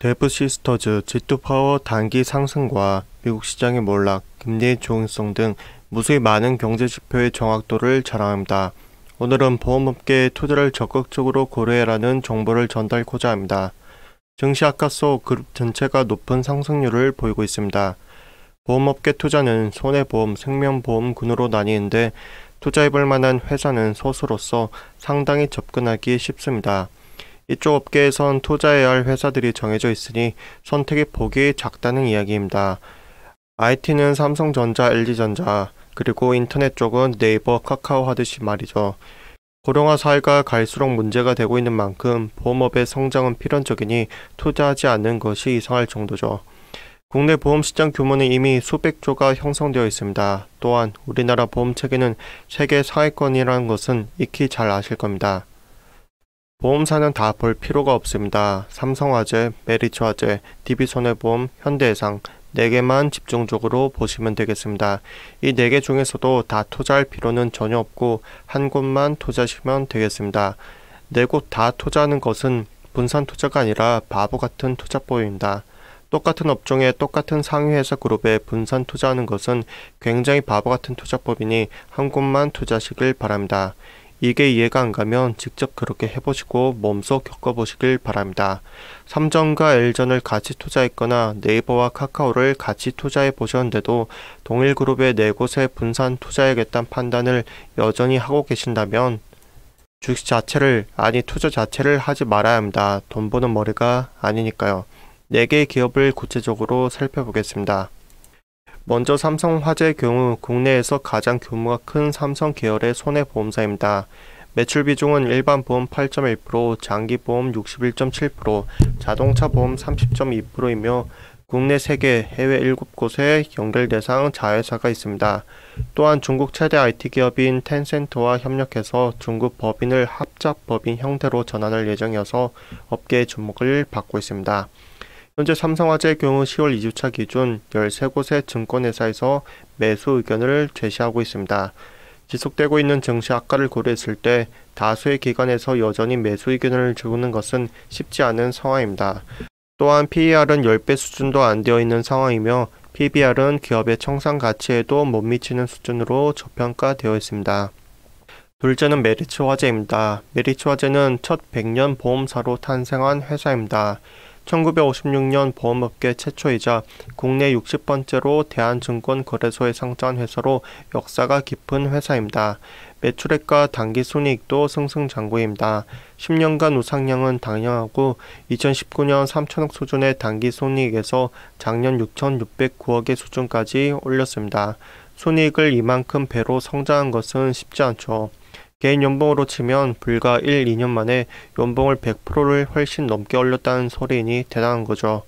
데브 시스터즈, G2파워 단기 상승과 미국 시장의 몰락, 금리의 조응성 등 무수히 많은 경제 지표의 정확도를 자랑합니다. 오늘은 보험업계의 투자를 적극적으로 고려해라는 정보를 전달코자 합니다. 증시 악화 속 그룹 전체가 높은 상승률을 보이고 있습니다. 보험업계 투자는 손해보험, 생명보험군으로 나뉘는데 투자해볼 만한 회사는 소수로서 상당히 접근하기 쉽습니다. 이쪽 업계에선 투자해야 할 회사들이 정해져 있으니 선택의 폭이 작다는 이야기입니다. IT는 삼성전자, LG전자, 그리고 인터넷 쪽은 네이버, 카카오 하듯이 말이죠. 고령화 사회가 갈수록 문제가 되고 있는 만큼 보험업의 성장은 필연적이니 투자하지 않는 것이 이상할 정도죠. 국내 보험시장 규모는 이미 수백 조가 형성되어 있습니다. 또한 우리나라 보험체계는 세계 상위권이라는 것은 익히 잘 아실 겁니다. 보험사는 다 볼 필요가 없습니다. 삼성화재, 메리츠화재, DB손해보험, 현대해상 4개만 집중적으로 보시면 되겠습니다. 이 4개 중에서도 다 투자할 필요는 전혀 없고 한 곳만 투자하시면 되겠습니다. 4곳 다 투자하는 것은 분산 투자가 아니라 바보 같은 투자법입니다. 똑같은 업종에 똑같은 상위회사 그룹에 분산 투자하는 것은 굉장히 바보 같은 투자법이니 한 곳만 투자하시길 바랍니다. 이게 이해가 안 가면 직접 그렇게 해보시고 몸소 겪어보시길 바랍니다. 삼성과 LG전을 같이 투자했거나 네이버와 카카오를 같이 투자해 보셨는데도 동일 그룹의 4곳에 분산 투자해야겠다는 판단을 여전히 하고 계신다면 주식 자체를, 아니 투자 자체를 하지 말아야 합니다. 돈 버는 머리가 아니니까요. 4개의 기업을 구체적으로 살펴보겠습니다. 먼저 삼성화재의 경우 국내에서 가장 규모가 큰 삼성 계열의 손해보험사입니다. 매출 비중은 일반 보험 8.1%, 장기보험 61.7%, 자동차 보험 30.2%이며 국내 3개, 해외 7곳에 연결 대상 자회사가 있습니다. 또한 중국 최대 IT 기업인 텐센트와 협력해서 중국 법인을 합작 법인 형태로 전환할 예정이어서 업계의 주목을 받고 있습니다. 현재 삼성화재의 경우 10월 2주차 기준 13곳의 증권회사에서 매수 의견을 제시하고 있습니다. 지속되고 있는 증시 악화를 고려했을 때 다수의 기관에서 여전히 매수 의견을 주는 것은 쉽지 않은 상황입니다. 또한 PER은 10배 수준도 안 되어 있는 상황이며 PBR은 기업의 청산 가치에도 못 미치는 수준으로 저평가되어 있습니다. 둘째는 메리츠화재입니다. 메리츠화재는 첫 100년 보험사로 탄생한 회사입니다. 1956년 보험업계 최초이자 국내 60번째로 대한증권거래소에 상장한 회사로 역사가 깊은 회사입니다. 매출액과 당기순이익도 승승장구입니다. 10년간 우상향은 당연하고 2019년 3천억 수준의 당기순이익에서 작년 6,609억의 수준까지 올렸습니다. 순이익을 이만큼 배로 성장한 것은 쉽지 않죠. 개인 연봉으로 치면 불과 1, 2년 만에 연봉을 100%를 훨씬 넘게 올렸다는 소리이니 대단한 거죠.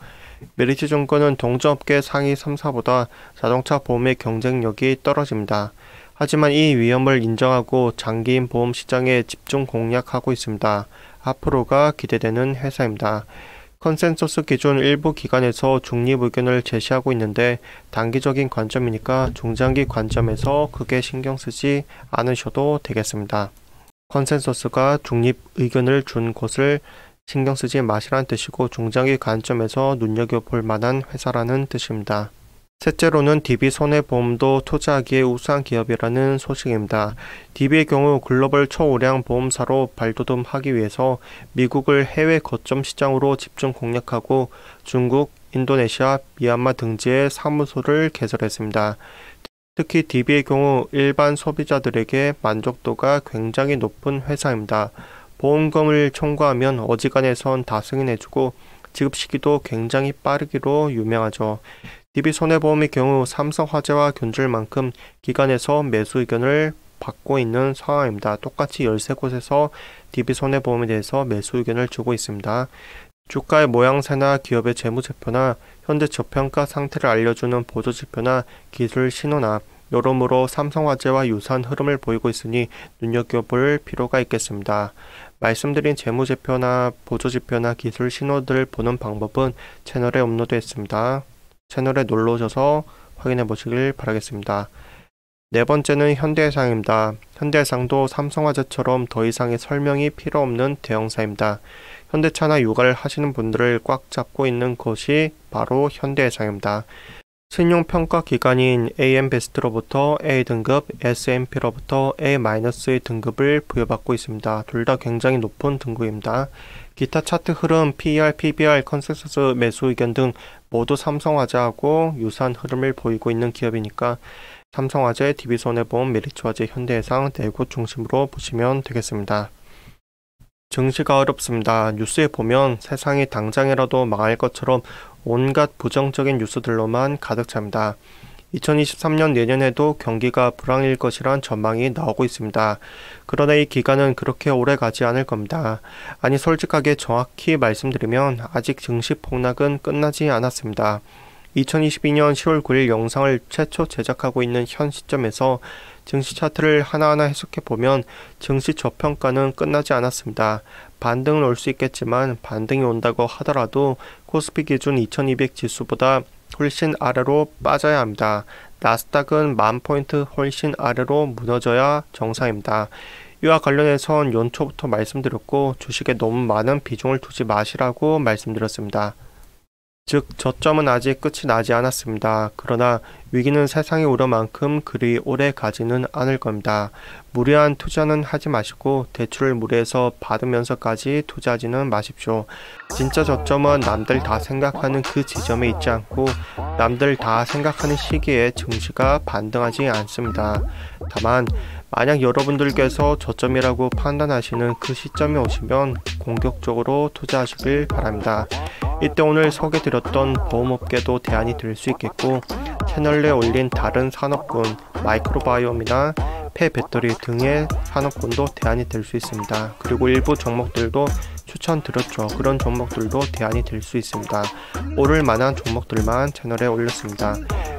메리츠증권은 동종업계 상위 3사보다 자동차 보험의 경쟁력이 떨어집니다. 하지만 이 위험을 인정하고 장기인 보험 시장에 집중 공략하고 있습니다. 앞으로가 기대되는 회사입니다. 컨센서스 기준 일부 기관에서 중립 의견을 제시하고 있는데 단기적인 관점이니까 중장기 관점에서 크게 신경 쓰지 않으셔도 되겠습니다. 컨센서스가 중립 의견을 준 곳을 신경 쓰지 마시라는 뜻이고 중장기 관점에서 눈여겨볼 만한 회사라는 뜻입니다. 셋째로는 DB손해보험도 투자하기에 우수한 기업이라는 소식입니다. DB의 경우 글로벌 초우량 보험사로 발돋움하기 위해서 미국을 해외 거점 시장으로 집중 공략하고 중국, 인도네시아, 미얀마 등지에 사무소를 개설했습니다. 특히 DB의 경우 일반 소비자들에게 만족도가 굉장히 높은 회사입니다. 보험금을 청구하면 어지간해선 다 승인해주고 지급 시기도 굉장히 빠르기로 유명하죠. DB손해보험의 경우 삼성화재와 견줄 만큼 기관에서 매수 의견을 받고 있는 상황입니다. 똑같이 13곳에서 DB손해보험에 대해서 매수 의견을 주고 있습니다. 주가의 모양새나 기업의 재무제표나 현재 저평가 상태를 알려주는 보조지표나 기술 신호나 여러모로 삼성화재와 유사한 흐름을 보이고 있으니 눈여겨볼 필요가 있겠습니다. 말씀드린 재무제표나 보조지표나 기술 신호들을 보는 방법은 채널에 업로드했습니다. 채널에 놀러오셔서 확인해 보시길 바라겠습니다. 네 번째는 현대해상입니다. 현대해상도 삼성화재처럼 더 이상의 설명이 필요 없는 대형사입니다. 현대차나 육아를 하시는 분들을 꽉 잡고 있는 것이 바로 현대해상입니다. 신용평가 기관인 AM베스트로부터 A등급, S&P로부터 A- 등급을 부여받고 있습니다. 둘 다 굉장히 높은 등급입니다. 기타 차트 흐름, PER, PBR, 컨센서스 매수 의견 등 모두 삼성화재하고 유사한 흐름을 보이고 있는 기업이니까 삼성화재, DB손해보험, 메리츠화재, 현대해상 네 곳 중심으로 보시면 되겠습니다. 증시가 어렵습니다. 뉴스에 보면 세상이 당장이라도 망할 것처럼 온갖 부정적인 뉴스들로만 가득 찹니다. 2023년 내년에도 경기가 불황일 것이란 전망이 나오고 있습니다. 그러나 이 기간은 그렇게 오래 가지 않을 겁니다. 아니 솔직하게 정확히 말씀드리면 아직 증시 폭락은 끝나지 않았습니다. 2022년 10월 9일 영상을 최초 제작하고 있는 현 시점에서 증시 차트를 하나하나 해석해보면 증시 저평가는 끝나지 않았습니다. 반등은 올 수 있겠지만 반등이 온다고 하더라도 코스피 기준 2200 지수보다 훨씬 아래로 빠져야 합니다. 나스닥은 10,000포인트 훨씬 아래로 무너져야 정상입니다. 이와 관련해선 연초부터 말씀드렸고 주식에 너무 많은 비중을 두지 마시라고 말씀드렸습니다. 즉 저점은 아직 끝이 나지 않았습니다. 그러나 위기는 세상의 우려만큼 그리 오래 가지는 않을 겁니다. 무리한 투자는 하지 마시고 대출을 무리해서 받으면서까지 투자하지는 마십시오. 진짜 저점은 남들 다 생각하는 그 지점에 있지 않고 남들 다 생각하는 시기에 증시가 반등하지 않습니다. 다만 만약 여러분들께서 저점이라고 판단하시는 그 시점에 오시면 공격적으로 투자하시길 바랍니다. 이때 오늘 소개드렸던 보험업계도 대안이 될 수 있겠고 채널에 올린 다른 산업군, 마이크로바이옴이나 폐배터리 등의 산업군도 대안이 될 수 있습니다. 그리고 일부 종목들도 추천드렸죠. 그런 종목들도 대안이 될 수 있습니다. 오를 만한 종목들만 채널에 올렸습니다.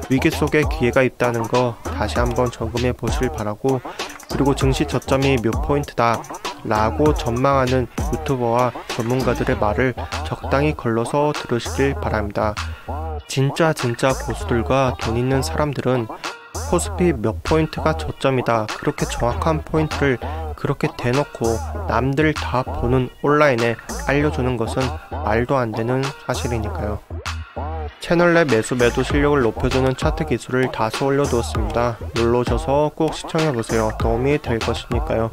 위기 속에 기회가 있다는 거 다시 한번 점검해 보시길 바라고 그리고 증시 저점이 몇 포인트다 라고 전망하는 유튜버와 전문가들의 말을 적당히 걸러서 들으시길 바랍니다. 진짜 보수들과 돈 있는 사람들은 코스피 몇 포인트가 저점이다 그렇게 정확한 포인트를 그렇게 대놓고 남들 다 보는 온라인에 알려주는 것은 말도 안 되는 사실이니까요. 채널 내 매수 매도 실력을 높여주는 차트 기술을 다수 올려두었습니다. 눌러줘서 꼭 시청해보세요. 도움이 될 것이니까요.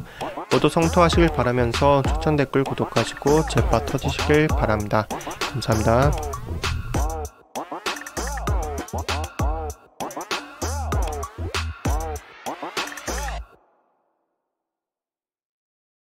모두 성투하시길 바라면서 추천 댓글 구독하시고 제파 터지시길 바랍니다. 감사합니다.